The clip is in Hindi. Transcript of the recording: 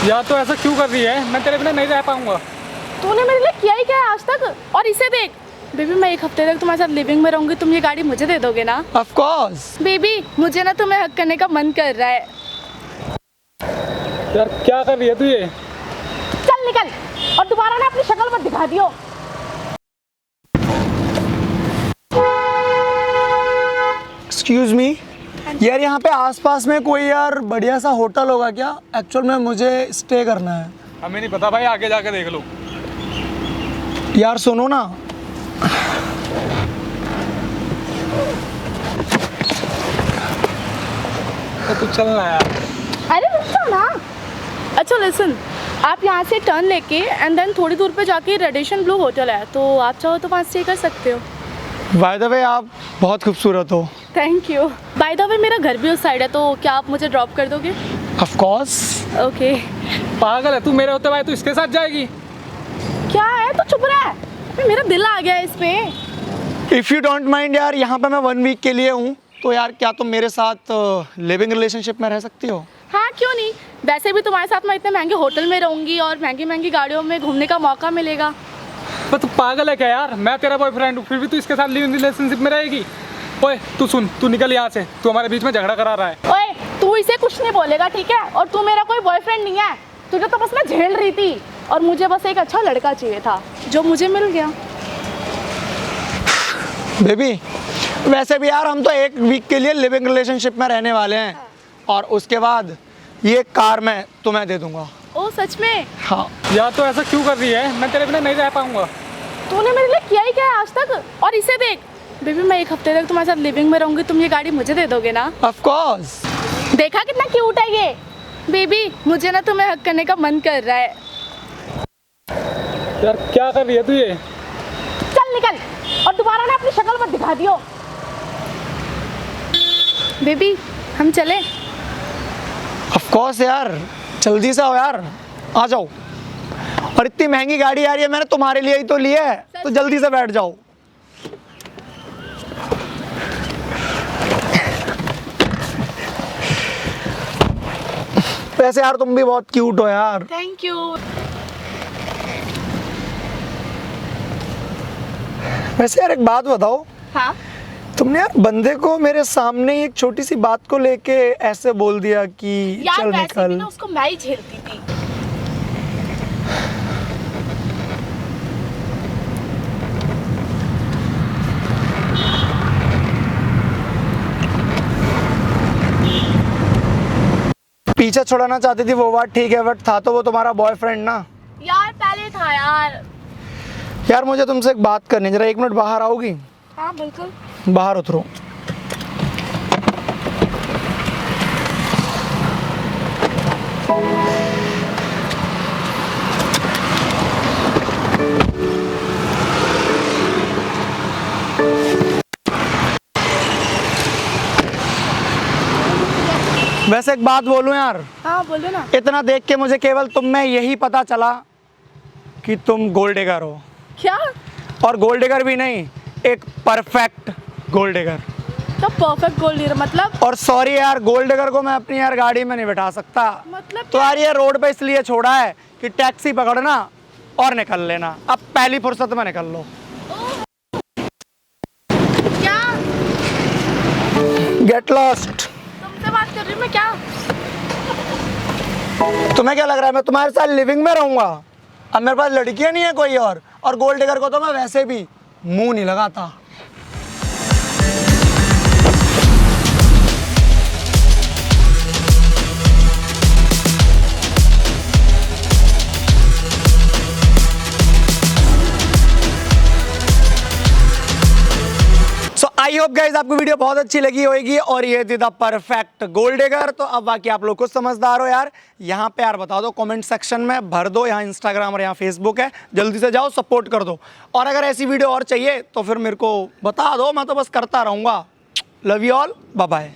यार तो ऐसा क्यों कर रही है? मैं तेरे बिना नहीं रह पाऊंगा। तूने मेरे लिए किया ही क्या है आज तक? और इसे देख बेबी, मैं 1 हफ्ते तक तुम्हारे साथ लिविंग में रहूंगी, तुम ये गाड़ी मुझे दे दोगे ना? Of course. बेबी मुझे ना तुम्हें हक करने का मन कर रहा है। यार क्या कर रही है तू ये? चल निकल और दोबारा ना अपनी शक्ल मत दिखा दियो। एक्सक्यूज मी यार, यहाँ पे आसपास में कोई यार बढ़िया सा होटल होगा क्या? एक्चुअल में मुझे स्टे करना है। हमें नहीं पता भाई, आगे जाके देख लो। यार सुनो ना, तो तू चलना यार। अरे रुको ना। अच्छा लिसन, आप यहाँ से टर्न लेके एंड देन थोड़ी दूर पे जाके रेडिएशन ब्लू होटल है, तो आप चाहो तो वहाँ स्टे कर सकते हो। बाय द वे आप बहुत खूबसूरत हो। Thank you. By the way मेरा घर भी उस साइड है, तो क्या आप मुझे ड्रॉप कर दोगे? Of course. ओके। पागल है तू? मेरे होते भाई तू इसके साथ जाएगी? क्या है, तो चुप रहा है। अबे मेरा दिल आ गया है इस पे। इफ़ यू डोंट माइंड यार, यहाँ पे मैं 1 वीक के लिए हूँ, तो यार क्या तुम मेरे साथ लिविंग रिलेशनशिप में रह सकती हो? हाँ क्यों नहीं, वैसे भी तुम्हारे साथ मैं इतने महंगे होटल में रहूंगी और महंगी महंगी गाड़ियों में घूमने का मौका मिलेगा। पर तू पागल है क्या यार? मैं तेरा बॉयफ्रेंड हूँ, फिर भी तू इसके साथ लिविंग रिलेशनशिप में रहेगी? ओए तू सुन, तू निकल यहाँ से, तू हमारे बीच में झगड़ा करा रहा है। ओए तू इसे कुछ नहीं बोलेगा, ठीक है? और तू मेरा कोई बॉयफ्रेंड नहीं है, तुझे तो बस मैं झेल रही थी और मुझे बस एक अच्छा लड़का चाहिए था जो मुझे मिल गया। बेबी वैसे भी यार हम तो 1 वीक के लिए लिविंग रिलेशनशिप में रहने वाले हैं, और उसके बाद ये कार मैं तुम्हें दे दूंगा। ओ सच में? हाँ। यार तो ऐसा क्यों कर रही है? मैं तेरे बिना नहीं रह पाऊंगा। तूने मेरे लिए किया ही क्या है आज तक? और इसे देख बेबी, मैं 1 हफ्ते तक तुम्हारे साथ लिविंग में रहूंगी, तुम ये गाड़ी मुझे दे दोगे ना? Of course. देखा कितना क्यूट है ये? बेबी मुझे ना तुम्हें हक करने का मन कर रहा है। यार क्या कर रही है तू ये? चल निकल और दोबारा ना अपनी शक्ल मत दिखा दियो। बेबी हम चले? ऑफ कोर्स यार, जल्दी से आओ यार, आ जाओ। और इतनी महंगी गाड़ी आ रही है, मैंने तुम्हारे लिए ही तो ली है, तो जल्दी से बैठ जाओ। वैसे यार तुम भी बहुत क्यूट हो यार। Thank you. वैसे यार एक बात बताओ, हाँ तुमने यार बंदे को मेरे सामने एक छोटी सी बात को लेके ऐसे बोल दिया कि यार, चल वैसे निकल। भी ना उसको मैं ही झेलती थी। पीछे छुड़ाना चाहती थी वो बात ठीक है, बट था तो वो तुम्हारा बॉयफ्रेंड ना। यार पहले था यार। यार मुझे तुमसे एक बात करनी है, जरा 1 मिनट बाहर आओगी? हाँ बिल्कुल। बाहर उतरो। वैसे एक बात बोलूं यार, हाँ बोलो ना। इतना देख के मुझे केवल तुम में यही पता चला कि तुम गोल्ड डिगर हो। क्या? और गोल्ड डिगर भी नहीं, एक परफेक्ट गोल्ड डिगर। तो परफेक्ट गोल्ड डिगर मतलब? और सॉरी यार, गोल्ड डिगर को मैं अपनी यार गाड़ी में नहीं बैठा सकता। मतलब तो यार ये रोड पे इसलिए छोड़ा है कि टैक्सी पकड़ना और निकल लेना। अब पहली फुर्सत में निकल लो। क्या? Get lost. तुमसे बात कर रही हूँ मैं क्या? तुम्हें क्या लग रहा है मैं तुम्हारे साथ लिविंग में रहूंगा? अब मेरे पास लड़कियां नहीं है कोई और गोल्ड डिगर को तो मैं वैसे भी मुंह नहीं लगाता। आई होप गाइस आपको वीडियो बहुत अच्छी लगी होगी, और ये थी द परफेक्ट गोल्ड डिगर। तो अब बाकी आप लोग कुछ समझदार हो यार, यहाँ पे यार बता दो कमेंट सेक्शन में भर दो, यहाँ इंस्टाग्राम और यहाँ फेसबुक है, जल्दी से जाओ सपोर्ट कर दो। और अगर ऐसी वीडियो और चाहिए तो फिर मेरे को बता दो, मैं तो बस करता रहूँगा। Love you all, bye bye.